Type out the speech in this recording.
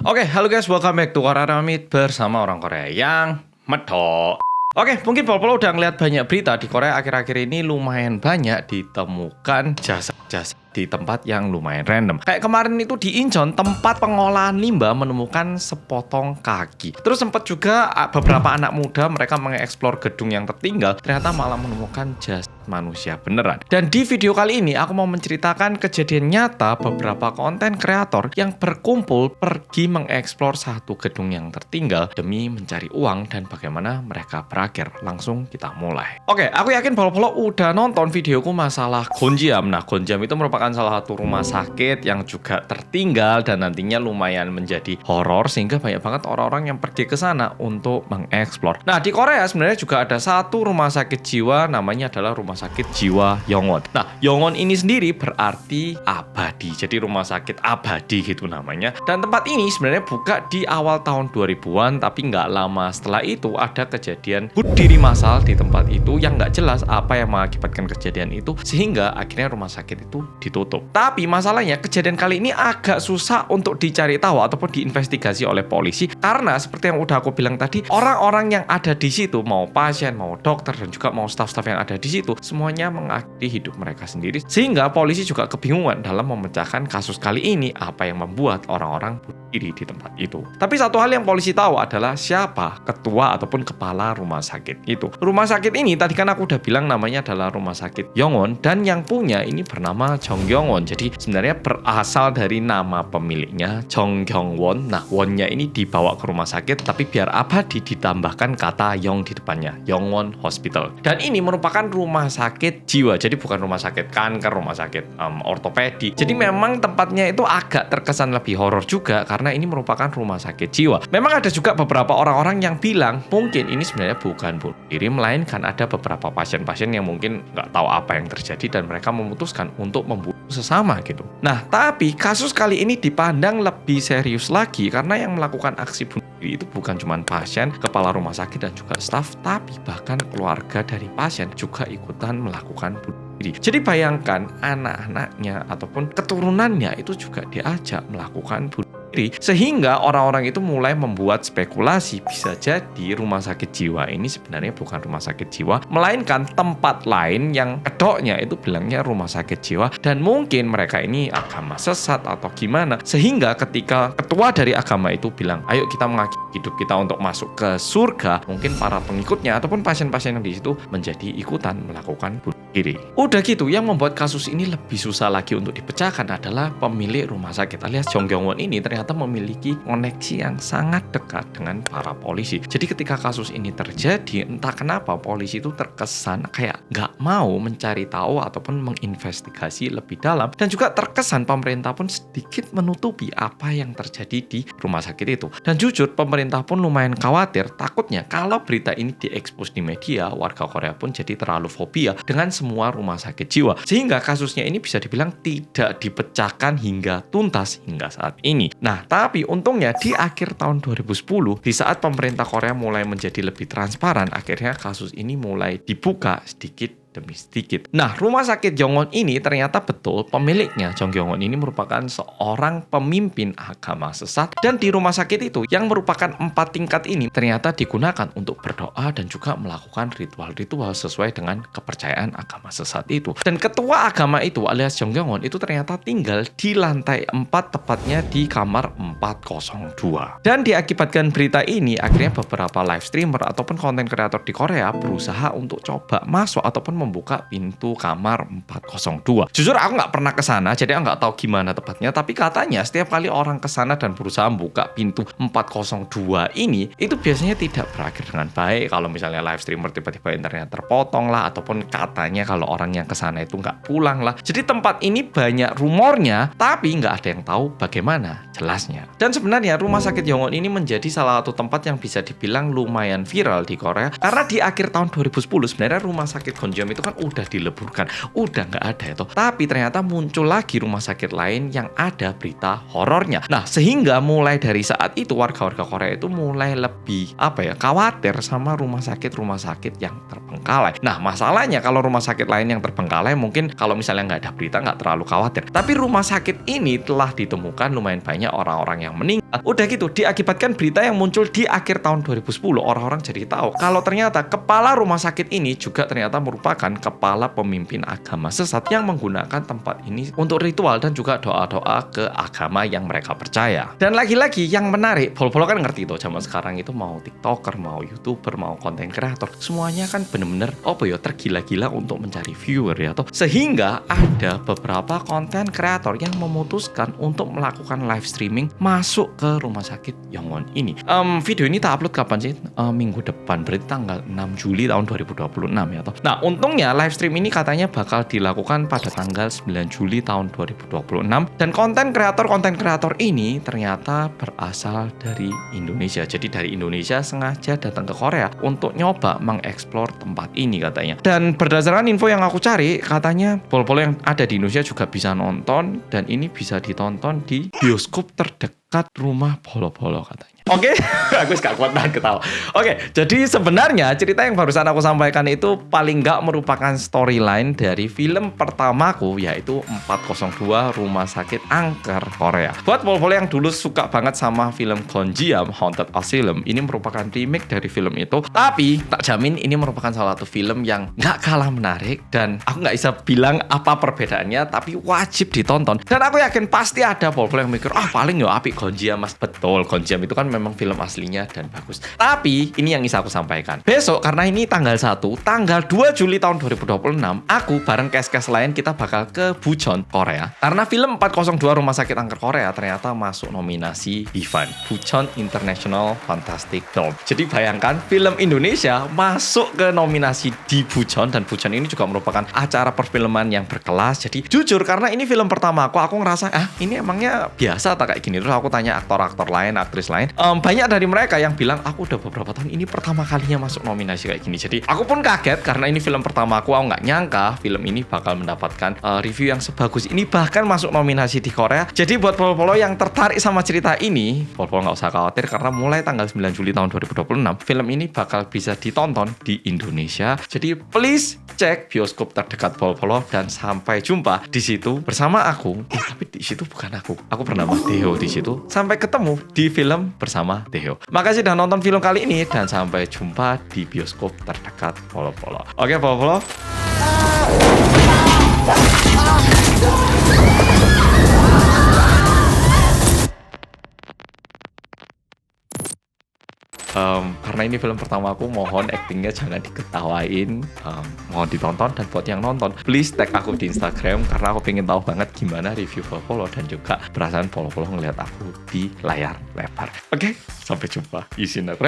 Oke, halo guys, welcome back to Korea Ramit bersama orang Korea yang medok. Oke, mungkin Pol udah ngeliat banyak berita di Korea akhir-akhir ini lumayan banyak ditemukan jasa-jasa di tempat yang lumayan random. Kayak kemarin itu di Incheon, tempat pengolahan limbah menemukan sepotong kaki. Terus sempat juga beberapa anak muda mereka mengeksplor gedung yang tertinggal, ternyata malah menemukan jasad manusia beneran. Dan di video kali ini aku mau menceritakan kejadian nyata beberapa konten kreator yang berkumpul pergi mengeksplor satu gedung yang tertinggal demi mencari uang dan bagaimana mereka berakhir. Langsung kita mulai. Oke, aku yakin Pol udah nonton videoku masalah Gonjiam. Nah, Gonjiam itu merupakan salah satu rumah sakit yang juga tertinggal dan nantinya lumayan menjadi horor sehingga banyak banget orang-orang yang pergi ke sana untuk mengeksplor. Nah, di Korea sebenarnya juga ada satu rumah sakit jiwa, namanya adalah Rumah Sakit Jiwa Yongwon. Nah, Yongwon ini sendiri berarti abadi. Jadi rumah sakit abadi gitu namanya. Dan tempat ini sebenarnya buka di awal tahun 2000-an, tapi nggak lama setelah itu ada kejadian bunuh diri massal di tempat itu yang nggak jelas apa yang mengakibatkan kejadian itu sehingga akhirnya rumah sakit itu ditutup. Tapi masalahnya kejadian kali ini agak susah untuk dicari tahu ataupun diinvestigasi oleh polisi karena seperti yang udah aku bilang tadi, orang-orang yang ada di situ, mau pasien, mau dokter dan juga mau staf-staf yang ada di situ, semuanya mengakhiri hidup mereka sendiri sehingga polisi juga kebingungan dalam memecahkan kasus kali ini apa yang membuat orang-orang bunuh diri di tempat itu. Tapi satu hal yang polisi tahu adalah siapa ketua ataupun kepala rumah sakit itu. Rumah sakit ini tadi kan aku udah bilang namanya adalah Rumah Sakit Yongwon dan yang punya ini bernama Jong Kyung-won. Jadi sebenarnya berasal dari nama pemiliknya Jong Kyung-won. Nah, wonnya ini dibawa ke rumah sakit tapi biar abadi ditambahkan kata Yong di depannya, Yongwon Hospital. Dan ini merupakan rumah sakit jiwa. Jadi bukan rumah sakit kanker, rumah sakit ortopedi. Jadi memang tempatnya itu agak terkesan lebih horor juga karena ini merupakan rumah sakit jiwa. Memang ada juga beberapa orang-orang yang bilang mungkin ini sebenarnya bukan bunuh diri, melainkan ada beberapa pasien-pasien yang mungkin nggak tahu apa yang terjadi dan mereka memutuskan untuk membunuh sesama gitu. Nah, tapi kasus kali ini dipandang lebih serius lagi karena yang melakukan aksi bunuh diri itu bukan cuma pasien, kepala rumah sakit dan juga staf, tapi bahkan keluarga dari pasien juga ikutan melakukan bunuh diri. Jadi bayangkan anak-anaknya ataupun keturunannya itu juga diajak melakukan bunuh diri, sehingga orang-orang itu mulai membuat spekulasi bisa jadi rumah sakit jiwa ini sebenarnya bukan rumah sakit jiwa, melainkan tempat lain yang kedoknya itu bilangnya rumah sakit jiwa dan mungkin mereka ini agama sesat atau gimana, sehingga ketika ketua dari agama itu bilang ayo kita mengakhiri hidup kita untuk masuk ke surga, mungkin para pengikutnya ataupun pasien-pasien yang di situ menjadi ikutan melakukan bunuh diri. Udah gitu, yang membuat kasus ini lebih susah lagi untuk dipecahkan adalah pemilik rumah sakit alias Jong Kyung-won ini ternyata memiliki koneksi yang sangat dekat dengan para polisi. Jadi ketika kasus ini terjadi, entah kenapa polisi itu terkesan kayak nggak mau mencari tahu ataupun menginvestigasi lebih dalam, dan juga terkesan pemerintah pun sedikit menutupi apa yang terjadi di rumah sakit itu. Dan jujur pemerintah pun lumayan khawatir, takutnya kalau berita ini diekspos di media, warga Korea pun jadi terlalu fobia dengan semua rumah sakit jiwa, sehingga kasusnya ini bisa dibilang tidak dipecahkan hingga tuntas hingga saat ini. Nah, tapi untungnya di akhir tahun 2010, di saat pemerintah Korea mulai menjadi lebih transparan, akhirnya kasus ini mulai dibuka sedikit demi sedikit. Nah, rumah sakit Yongwon ini ternyata betul pemiliknya Jong Kyung-won ini merupakan seorang pemimpin agama sesat, dan di rumah sakit itu yang merupakan 4 tingkat ini ternyata digunakan untuk berdoa dan juga melakukan ritual-ritual sesuai dengan kepercayaan agama sesat itu. Dan ketua agama itu alias Jong Kyung-won itu ternyata tinggal di lantai 4, tepatnya di kamar 402. Dan diakibatkan berita ini akhirnya beberapa live streamer ataupun konten kreator di Korea berusaha untuk coba masuk ataupun membuka pintu kamar 402. Jujur aku nggak pernah ke sana, jadi aku nggak tahu gimana tepatnya. Tapi katanya setiap kali orang ke sana dan berusaha membuka pintu 402 ini, itu biasanya tidak berakhir dengan baik. Kalau misalnya live streamer tiba-tiba internet terpotong lah, ataupun katanya kalau orang yang ke sana itu nggak pulang lah. Jadi tempat ini banyak rumornya, tapi nggak ada yang tahu bagaimana jelasnya. Dan sebenarnya rumah sakit Yongwon ini menjadi salah satu tempat yang bisa dibilang lumayan viral di Korea karena di akhir tahun 2010 sebenarnya rumah sakit Gonjiam itu kan udah dileburkan, udah nggak ada itu. Tapi ternyata muncul lagi rumah sakit lain yang ada berita horornya. Nah, sehingga mulai dari saat itu warga-warga Korea itu mulai lebih khawatir sama rumah sakit yang terbengkalai. Nah, masalahnya kalau rumah sakit lain yang terbengkalai mungkin kalau misalnya nggak ada berita nggak terlalu khawatir. Tapi rumah sakit ini telah ditemukan lumayan banyak orang-orang yang meninggal Udah gitu, diakibatkan berita yang muncul di akhir tahun 2010, orang-orang jadi tahu kalau ternyata kepala rumah sakit ini juga ternyata merupakan kepala pemimpin agama sesat yang menggunakan tempat ini untuk ritual dan juga doa-doa ke agama yang mereka percaya. Dan lagi-lagi yang menarik, Polo kan ngerti tuh zaman sekarang itu mau TikToker, mau YouTuber, mau konten kreator, semuanya kan bener-bener tergila-gila untuk mencari viewer ya toh. Sehingga ada beberapa konten kreator yang memutuskan untuk melakukan live streaming masuk ke rumah sakit Yongwon ini. Video ini tak upload kapan sih? Minggu depan, berarti tanggal 6 Juli tahun 2026 ya toh. Nah, untungnya live stream ini katanya bakal dilakukan pada tanggal 9 Juli tahun 2026 dan konten kreator ini ternyata berasal dari Indonesia. Jadi dari Indonesia sengaja datang ke Korea untuk nyoba mengeksplor tempat ini katanya. Dan berdasarkan info yang aku cari, katanya pol-pol yang ada di Indonesia juga bisa nonton dan ini bisa ditonton di bioskop terdekat rumah polo-polo katanya. Oke, aku gak kuat nahan ketawa. Oke, jadi sebenarnya cerita yang barusan aku sampaikan itu paling gak merupakan storyline dari film pertamaku, yaitu 402 Rumah Sakit Angker Korea. Buat pol-pol yang dulu suka banget sama film Gonjiam Haunted Asylum, ini merupakan remake dari film itu. Tapi tak jamin ini merupakan salah satu film yang gak kalah menarik dan aku gak bisa bilang apa perbedaannya, tapi wajib ditonton. Dan aku yakin pasti ada pol-pol yang mikir, paling ya apik Gonjiam mas. Betul, Gonjiam itu kan memang film aslinya dan bagus. Tapi ini yang bisa aku sampaikan. Besok karena ini tanggal 1, tanggal 2 Juli tahun 2026, aku bareng kes-kes lain kita bakal ke Bucheon, Korea. Karena film 402 Rumah Sakit Angker Korea ternyata masuk nominasi BIFAN, Bucheon International Fantastic Film. Jadi bayangkan film Indonesia masuk ke nominasi di Bucheon, dan Bucheon ini juga merupakan acara perfilman yang berkelas. Jadi jujur karena ini film pertama aku ngerasa ini emangnya biasa tak kayak gini. Terus aku tanya aktor-aktor lain, aktris lain, banyak dari mereka yang bilang aku udah beberapa tahun ini pertama kalinya masuk nominasi kayak gini. Jadi aku pun kaget karena ini film pertama aku nggak nyangka film ini bakal mendapatkan review yang sebagus ini, bahkan masuk nominasi di Korea. Jadi buat polo-polo yang tertarik sama cerita ini, polo-polo nggak usah khawatir karena mulai tanggal 9 Juli tahun 2026 film ini bakal bisa ditonton di Indonesia. Jadi please cek bioskop terdekat polo-polo dan sampai jumpa di situ bersama aku. Tapi di situ bukan aku bernama Theo di situ. Sampai ketemu di film bersama Theo. Makasih udah nonton film kali ini dan sampai jumpa di bioskop terdekat polo-polo. Oke polo-polo. Karena ini film pertama aku, mohon actingnya jangan diketawain, mohon ditonton. Dan buat yang nonton, please tag aku di Instagram karena aku pengen tahu banget gimana review polo-polo dan juga perasaan polo-polo ngeliat aku di layar lebar. Oke, sampai jumpa. Isin aku.